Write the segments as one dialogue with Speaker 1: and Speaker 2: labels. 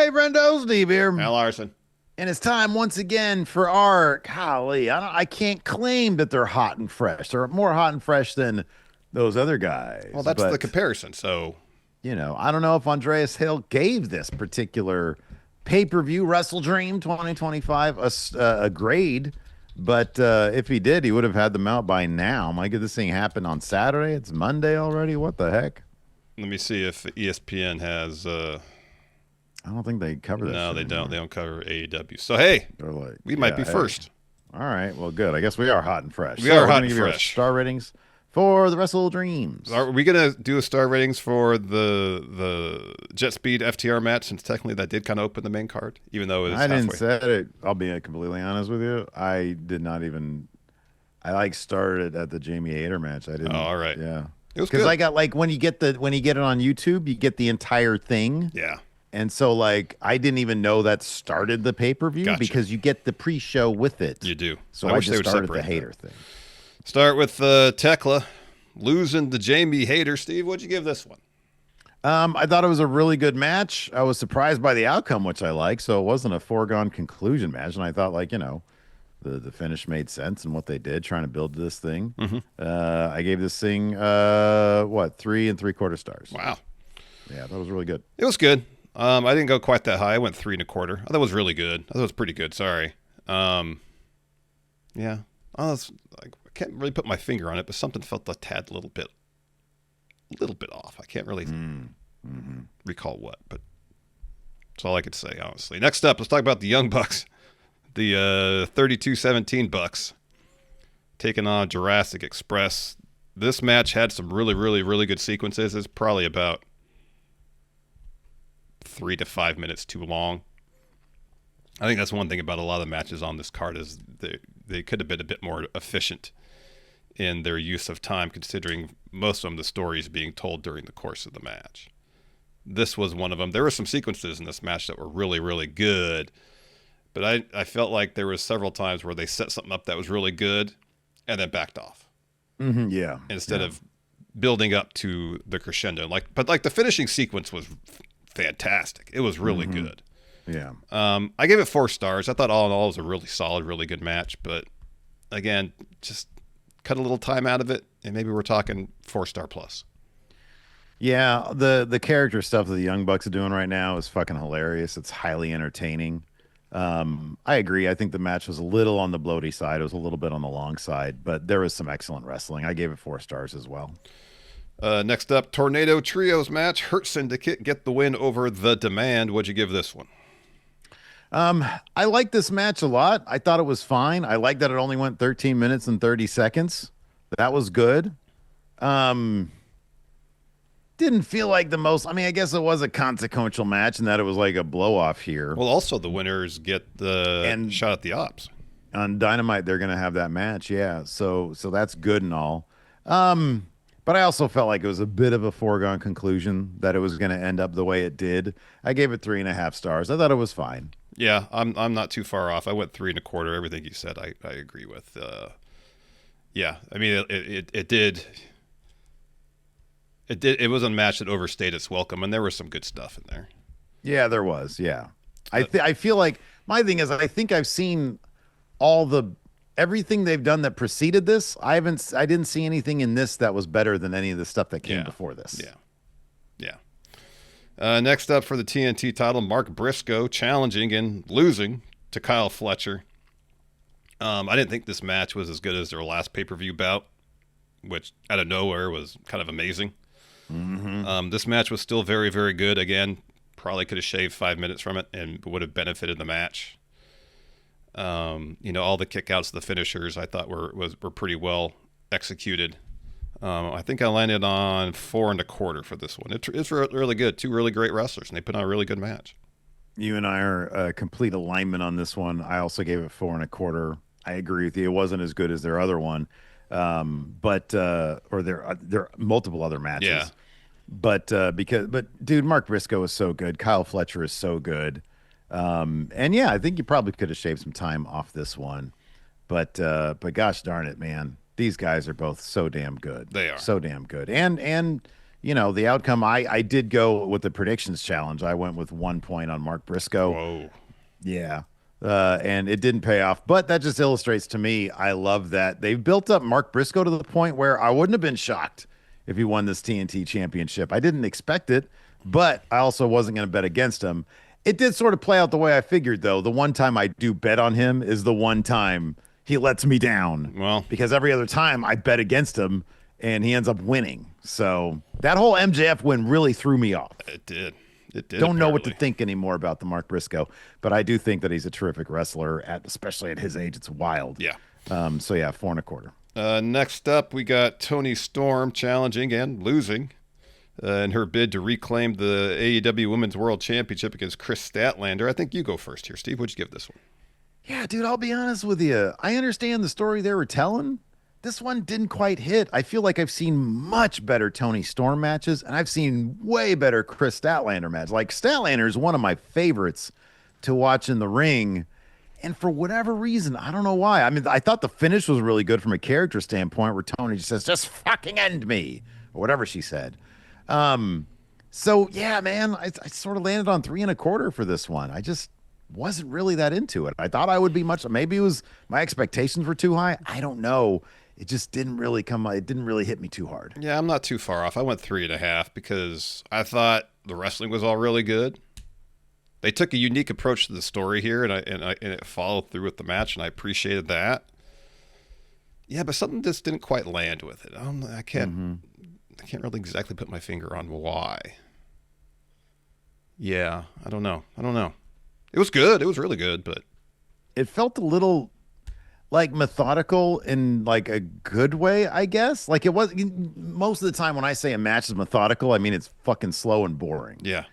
Speaker 1: Hey, Friendo, Steve here.
Speaker 2: Al Larson.
Speaker 1: And it's time once again for our golly. I can't claim that they're hot and fresh. They're more hot and fresh than those other
Speaker 2: Well,
Speaker 1: guys.
Speaker 2: that's the
Speaker 1: But,
Speaker 2: comparison. So,
Speaker 1: I don't know if Andreas Hill gave this particular pay-per-view WrestleDream 2025 a grade. But if he did, he would have had them out by now. My God, this thing happened on Saturday. It's Monday already. What the heck?
Speaker 2: let me see if ESPN has.
Speaker 1: I don't think they cover that
Speaker 2: No,
Speaker 1: shit
Speaker 2: they don't.
Speaker 1: anymore.
Speaker 2: They don't cover AEW. So, hey,
Speaker 1: They're like,
Speaker 2: we might
Speaker 1: yeah,
Speaker 2: be
Speaker 1: hey.
Speaker 2: first.
Speaker 1: All right. Well, good. I guess we are hot and fresh.
Speaker 2: We
Speaker 1: So
Speaker 2: are
Speaker 1: we're
Speaker 2: hot
Speaker 1: gonna
Speaker 2: and
Speaker 1: give you our
Speaker 2: fresh.
Speaker 1: star ratings for the Wrestle Dreams.
Speaker 2: Are we going to do a star ratings for the Jet Speed FTR match, since technically that did kind of open the main card, even though it was
Speaker 1: I didn't
Speaker 2: halfway?
Speaker 1: say it. I'll be completely honest with you. I did not even. I like started at the Jamie Hayter match. I didn't.
Speaker 2: Oh, all right.
Speaker 1: Yeah.
Speaker 2: It was
Speaker 1: Because
Speaker 2: good.
Speaker 1: I got like when you get it on YouTube, you get the entire thing.
Speaker 2: Yeah.
Speaker 1: And so like I didn't even know that started the pay-per-view
Speaker 2: Gotcha.
Speaker 1: because you get the pre-show with it.
Speaker 2: You do.
Speaker 1: So
Speaker 2: I
Speaker 1: I
Speaker 2: wish they
Speaker 1: just
Speaker 2: would
Speaker 1: started the
Speaker 2: separate that.
Speaker 1: Hayter thing.
Speaker 2: Start with Tekla losing to Jamie Hayter. Steve, what'd you give this one?
Speaker 1: I thought it was a really good match. I was surprised by the outcome, which I like. So it wasn't a foregone conclusion match, and I thought, like, the finish made sense and what they did trying to build this thing. I gave this thing 3 3/4 stars.
Speaker 2: Wow.
Speaker 1: Yeah, that was really good.
Speaker 2: It was good. I didn't go quite that high. I went 3 1/4. I thought it was really good. I thought it was pretty good. Sorry. Yeah. I can't really put my finger on it, but something felt a tad little bit off. I can't really recall what, but that's all I could say, honestly. Next up, let's talk about the Young Bucks, the 32-17 Bucks taking on Jurassic Express. This match had some really, really, really good sequences. It's probably about 3 to 5 minutes too long. I think that's one thing about a lot of the matches on this card is they could have been a bit more efficient in their use of time, considering most of them the stories being told during the course of the match. This was one of them. There were some sequences in this match that were really, really good, but I felt like there was several times where they set something up that was really good and then backed off
Speaker 1: Yeah.
Speaker 2: instead of building up to the crescendo. But the finishing sequence was fantastic. It was really good.
Speaker 1: Yeah.
Speaker 2: I gave it 4 stars. I thought all in all it was a really solid, really good match. But again, just cut a little time out of it, and maybe we're talking 4-star plus.
Speaker 1: Yeah, the character stuff that the Young Bucks are doing right now is fucking hilarious. It's highly entertaining. I agree. I think the match was a little on the bloaty side. It was a little bit on the long side, but there was some excellent wrestling. I gave it 4 stars as well.
Speaker 2: Next up, Tornado Trios match. Hurt Syndicate get the win over The Demand. What'd you give this one?
Speaker 1: I like this match a lot. I thought it was fine. I like that it only went 13 minutes and 30 seconds. That was good. Didn't feel like the most. I mean, I guess it was a consequential match in that it was like a blow off here.
Speaker 2: Well, also the winners get the shot at the Ops.
Speaker 1: On Dynamite, they're gonna have that match. Yeah. So that's good and all. But I also felt like it was a bit of a foregone conclusion that it was going to end up the way it did. I gave it 3.5 stars. I thought it was fine.
Speaker 2: Yeah, I'm not too far off. I went 3 1/4. Everything you said, I agree with. Yeah, I mean it did. It was a match that overstayed its welcome, and there was some good stuff in there.
Speaker 1: Yeah, there was. Yeah, I feel like my thing is I think I've seen everything they've done that preceded this. I didn't see anything in this that was better than any of the stuff that came before this.
Speaker 2: Yeah. Next up for the TNT title, Mark Briscoe challenging and losing to Kyle Fletcher. I didn't think this match was as good as their last pay-per-view bout, which out of nowhere was kind of amazing. This match was still very, very good. Again, probably could have shaved 5 minutes from it and would have benefited the match. All the kickouts, the finishers, I thought were pretty well executed. I think I landed on 4 1/4 for this one. It's really good. 2 really great wrestlers, and they put on a really good match.
Speaker 1: You and I are complete alignment on this one. I also gave it 4 1/4. I agree with you. It wasn't as good as their other one, but there are multiple other matches.
Speaker 2: Yeah.
Speaker 1: But dude, Mark Briscoe is so good. Kyle Fletcher is so good. And yeah, I think you probably could have shaved some time off this one, but gosh darn it, man, these guys are both so damn good.
Speaker 2: They are
Speaker 1: so damn good, and the outcome, I did go with the predictions challenge. I went with 1 point on Mark Briscoe.
Speaker 2: Whoa.
Speaker 1: Yeah. And it didn't pay off. But that just illustrates to me, I love that they've built up Mark Briscoe to the point where I wouldn't have been shocked if he won this TNT championship. I didn't expect it, but I also wasn't going to bet against him. It did sort of play out the way I figured, though. The one time I do bet on him is the one time he lets me down.
Speaker 2: Well,
Speaker 1: because every other time I bet against him and he ends up winning. So that whole MJF win really threw me off.
Speaker 2: it did. It did.
Speaker 1: Don't know what to
Speaker 2: apparently.
Speaker 1: think anymore about the Mark Briscoe, but I do think that he's a terrific wrestler, especially at his age. It's wild.
Speaker 2: Yeah.
Speaker 1: So yeah, 4.25.
Speaker 2: Next up, we got Toni Storm challenging and losing in her bid to reclaim the AEW Women's World Championship against Chris Statlander. I think you go first here, Steve. What'd you give this one?
Speaker 1: Yeah, dude, I'll be honest with you. I understand the story they were telling. This one didn't quite hit. I feel like I've seen much better Toni Storm matches, and I've seen way better Chris Statlander matches. Like, Statlander is one of my favorites to watch in the ring. And for whatever reason, I don't know why. I mean, I thought the finish was really good from a character standpoint where Toni just says, just fucking end me, or whatever she said. So, yeah, man, I sort of landed on 3.25 for this one. I just wasn't really that into it. I thought I would be maybe it was my expectations were too high. I don't know. It just didn't really it didn't really hit me too hard.
Speaker 2: Yeah, I'm not too far off. I went 3.5 because I thought the wrestling was all really good. They took a unique approach to the story here, and it followed through with the match, and I appreciated that. Yeah, but something just didn't quite land with it. I can't really exactly put my finger on why. Yeah, I don't know. It was good. It was really good, but
Speaker 1: It felt a little like methodical in like a good way, I guess. Like it was most of the time when I say a match is methodical, I mean it's fucking slow and boring.
Speaker 2: yeah.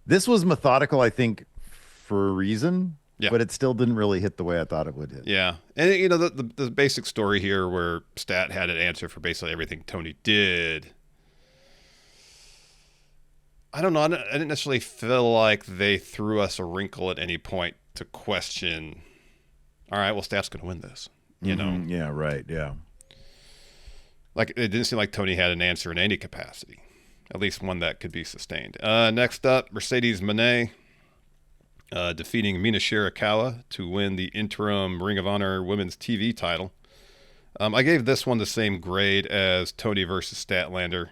Speaker 1: This was methodical, I think, for a reason,
Speaker 2: Yeah.
Speaker 1: but it still didn't really hit the way I thought it would hit.
Speaker 2: Yeah. And, the basic story here where Stat had an answer for basically everything Tony did. I don't know. I didn't necessarily feel like they threw us a wrinkle at any point to question, all right, well, Stat's going to win this. You know?
Speaker 1: Yeah, right. Yeah.
Speaker 2: Like, it didn't seem like Tony had an answer in any capacity, at least one that could be sustained. Next up, Mercedes Moné defeating Mina Shirakawa to win the interim Ring of Honor Women's TV title. I gave this one the same grade as Tony versus Statlander.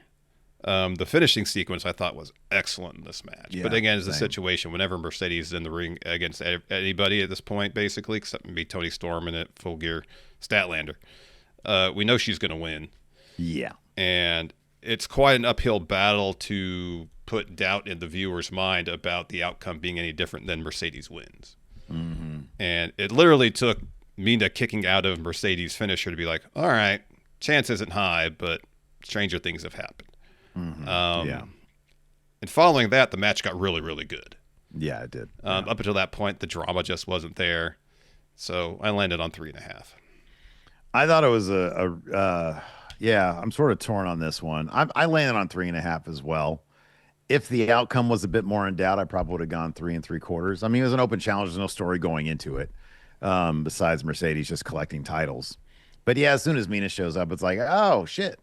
Speaker 2: The finishing sequence I thought was excellent in this match.
Speaker 1: Yeah,
Speaker 2: but again, it's a
Speaker 1: same.
Speaker 2: situation whenever Mercedes is in the ring against anybody at this point, basically, except maybe Tony Storm and at Full Gear Statlander, we know she's going to win.
Speaker 1: Yeah.
Speaker 2: And it's quite an uphill battle to put doubt in the viewer's mind about the outcome being any different than Mercedes wins. And it literally took Mina kicking out of Mercedes' finisher to be like, all right, chance isn't high, but stranger things have happened.
Speaker 1: Yeah.
Speaker 2: And following that, the match got really, really good.
Speaker 1: Yeah, it did.
Speaker 2: Up until that point, the drama just wasn't there. So I landed on 3.5.
Speaker 1: I thought it was yeah, I'm sort of torn on this one. I landed on 3.5 as well. If the outcome was a bit more in doubt, I probably would have gone 3.75. I mean, it was an open challenge. There's no story going into it, besides Mercedes just collecting titles. But yeah, as soon as Mina shows up, it's like, oh shit,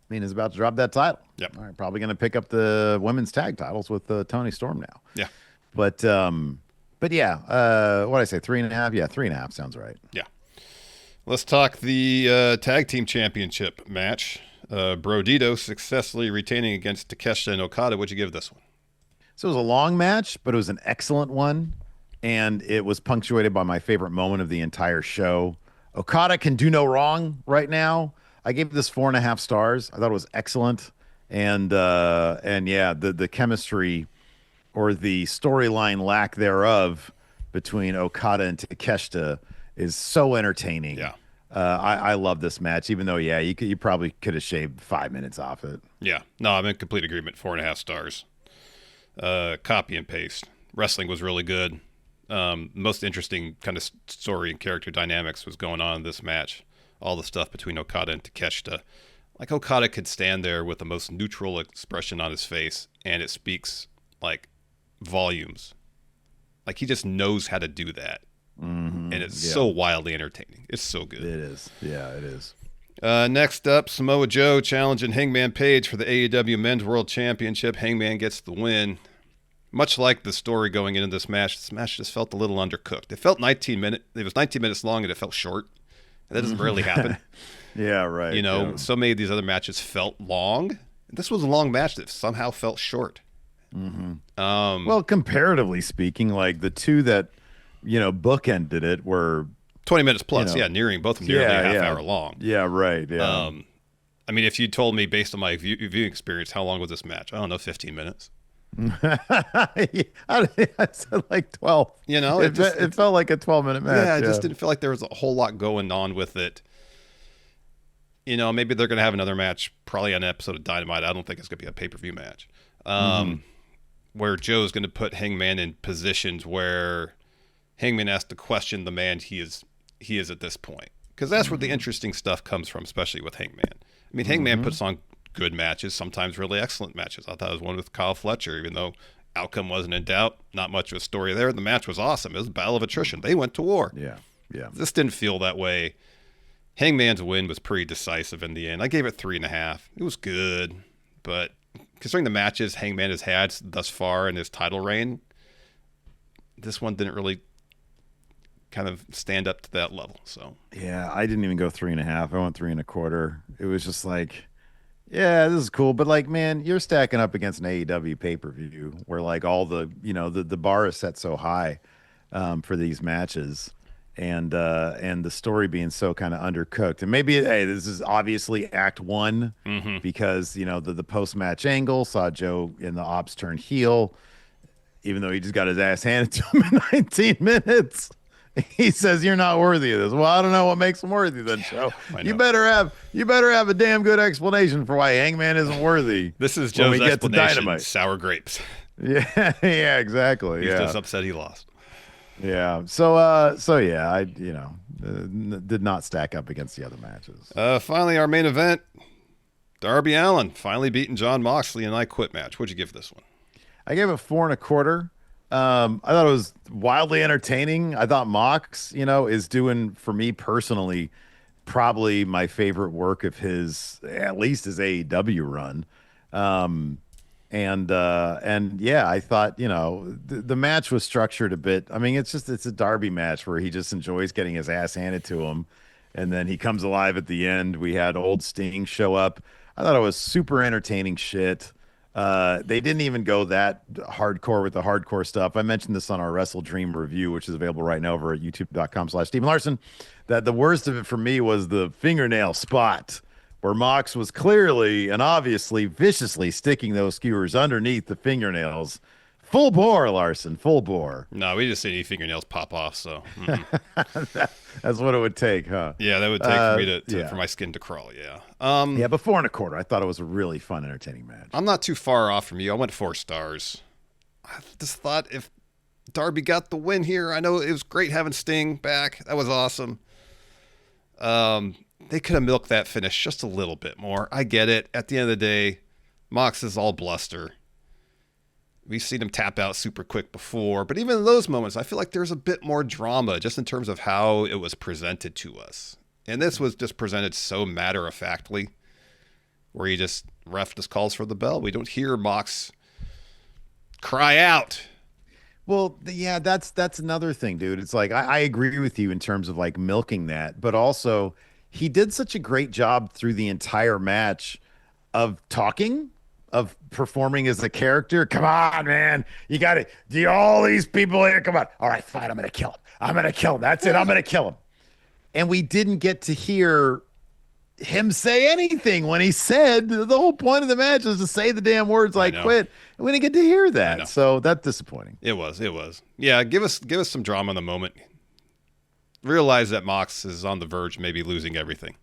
Speaker 1: Mina's about to drop that title.
Speaker 2: Yep.
Speaker 1: All right, probably going to pick up the women's tag titles with Toni Storm now.
Speaker 2: Yeah.
Speaker 1: But yeah, what did I say? 3.5? Yeah, 3.5 sounds right.
Speaker 2: Yeah. Let's talk the tag team championship match. Brodito successfully retaining against Takeshita and Okada. What'd you give this one?
Speaker 1: So it was a long match, but it was an excellent one. And it was punctuated by my favorite moment of the entire show. Okada can do no wrong right now. I gave this 4.5 stars. I thought it was excellent. And yeah, the chemistry or the storyline lack thereof between Okada and Takeshita is so entertaining.
Speaker 2: Yeah.
Speaker 1: I love this match, even though, yeah, you probably could have shaved 5 minutes off it.
Speaker 2: Yeah. No, I'm in complete agreement. 4.5 stars. Copy and paste. Wrestling was really good. Most interesting kind of story and character dynamics was going on in this match. All the stuff between Okada and Takeshita. Like, Okada could stand there with the most neutral expression on his face, and it speaks, like, volumes. Like, he just knows how to do that. And it's so wildly entertaining. It's so good.
Speaker 1: It is. Yeah, it is.
Speaker 2: Next up, Samoa Joe challenging Hangman Page for the AEW Men's World Championship. Hangman gets the win. Much like the story going into this match just felt a little undercooked. It felt 19 minutes. It was 19 minutes long, and it felt short. That doesn't rarely happen.
Speaker 1: Yeah, right.
Speaker 2: You know, so many of these other matches felt long. This was a long match that somehow felt short.
Speaker 1: Well, comparatively speaking, like the two that, bookended it were
Speaker 2: 20 minutes plus, nearing both of them nearly a half hour long.
Speaker 1: Yeah, right. Yeah.
Speaker 2: I mean, if you told me based on my viewing experience, how long was this match? I don't know, 15 minutes.
Speaker 1: I said like 12. It felt like a 12-minute match.
Speaker 2: Yeah, it just didn't feel like there was a whole lot going on with it. Maybe they're going to have another match, probably on an episode of Dynamite. I don't think it's going to be a pay-per-view match. Where Joe's going to put Hangman in positions where Hangman has to question the man he is at this point. Because that's where the interesting stuff comes from, especially with Hangman. I mean, Hangman puts on good matches, sometimes really excellent matches. I thought it was one with Kyle Fletcher, even though outcome wasn't in doubt. Not much of a story there. The match was awesome. It was a battle of attrition. They went to war.
Speaker 1: Yeah.
Speaker 2: This didn't feel that way. Hangman's win was pretty decisive in the end. I gave it 3.5. It was good, but considering the matches Hangman has had thus far in his title reign, this one didn't really kind of stand up to that level. So
Speaker 1: yeah, I didn't even go 3.5. I went 3.25. It was just like, yeah, this is cool, but like, man, you're stacking up against an AEW pay-per-view where like all the the bar is set so high for these matches, and the story being so kind of undercooked. And maybe this is obviously Act 1 because the post-match angle saw Joe in the ops turn heel, even though he just got his ass handed to him in 19 minutes. He says you're not worthy of this. Well, I don't know what makes him worthy then, Joe. You better have a damn good explanation for why Hangman isn't worthy.
Speaker 2: This is Joe's explanation. Sour grapes.
Speaker 1: Yeah, yeah, exactly.
Speaker 2: He's just upset he lost.
Speaker 1: Yeah. So yeah, I did not stack up against the other matches.
Speaker 2: Finally, our main event, Darby Allin finally beating Jon Moxley in an I Quit match. What'd you give this one?
Speaker 1: I gave it 4.25. I thought it was wildly entertaining. I thought Mox, is doing, for me personally, probably my favorite work of his, at least his AEW run. And yeah, I thought, the match was structured a bit. I mean, it's a Darby match where he just enjoys getting his ass handed to him. And then he comes alive at the end. We had old Sting show up. I thought it was super entertaining shit. They didn't even go that hardcore with the hardcore stuff. I mentioned this on our WrestleDream review, which is available right now over at youtube.com/Stephen Larson, that the worst of it for me was the fingernail spot where Mox was clearly and obviously viciously sticking those skewers underneath the fingernails. Full bore, Larson, full bore.
Speaker 2: No, we just see any fingernails pop off, so.
Speaker 1: That's what it would take, huh?
Speaker 2: Yeah, that would take for me for my skin to crawl, yeah.
Speaker 1: Yeah, but 4.25. I thought it was a really fun, entertaining match.
Speaker 2: I'm not too far off from you. I went 4 stars. I just thought if Darby got the win here, I know it was great having Sting back. That was awesome. They could have milked that finish just a little bit more. I get it. At the end of the day, Mox is all bluster. We've seen him tap out super quick before, but even in those moments, I feel like there's a bit more drama just in terms of how it was presented to us. And this was just presented so matter-of-factly, where ref just calls for the bell. We don't hear Mox cry out.
Speaker 1: Well, yeah, that's another thing, dude. It's like, I agree with you in terms of like milking that, but also he did such a great job through the entire match of talking, of performing as a character. Come on, man. You got it. All these people here. Come on. All right, fine. I'm going to kill him. That's it. I'm going to kill him. And we didn't get to hear him say anything when he said the whole point of the match is to say the damn words like quit. And we didn't get to hear that. So that's disappointing.
Speaker 2: It was. Yeah. Give us some drama in the moment. Realize that Mox is on the verge, maybe losing everything.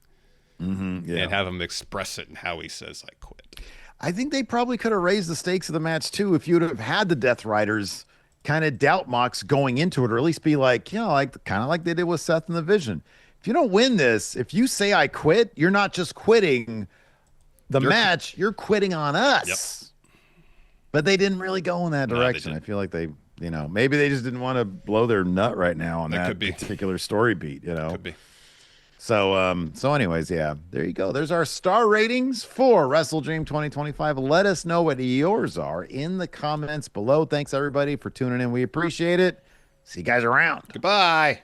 Speaker 2: And have him express it in how he says, I quit.
Speaker 1: I think they probably could have raised the stakes of the match too if you'd have had the Death Riders kind of doubt Mox going into it, or at least be like, like kind of like they did with Seth and the Vision. If you don't win this, if you say I quit, you're not just quitting the match, you're quitting on us. Yep. But they didn't really go in that direction. I feel like they, maybe they just didn't want to blow their nut right now on that particular story beat,
Speaker 2: Could be.
Speaker 1: So anyways, yeah, there you go. There's our star ratings for WrestleDream 2025. Let us know what yours are in the comments below. Thanks everybody for tuning in. We appreciate it. See you guys around.
Speaker 2: Goodbye.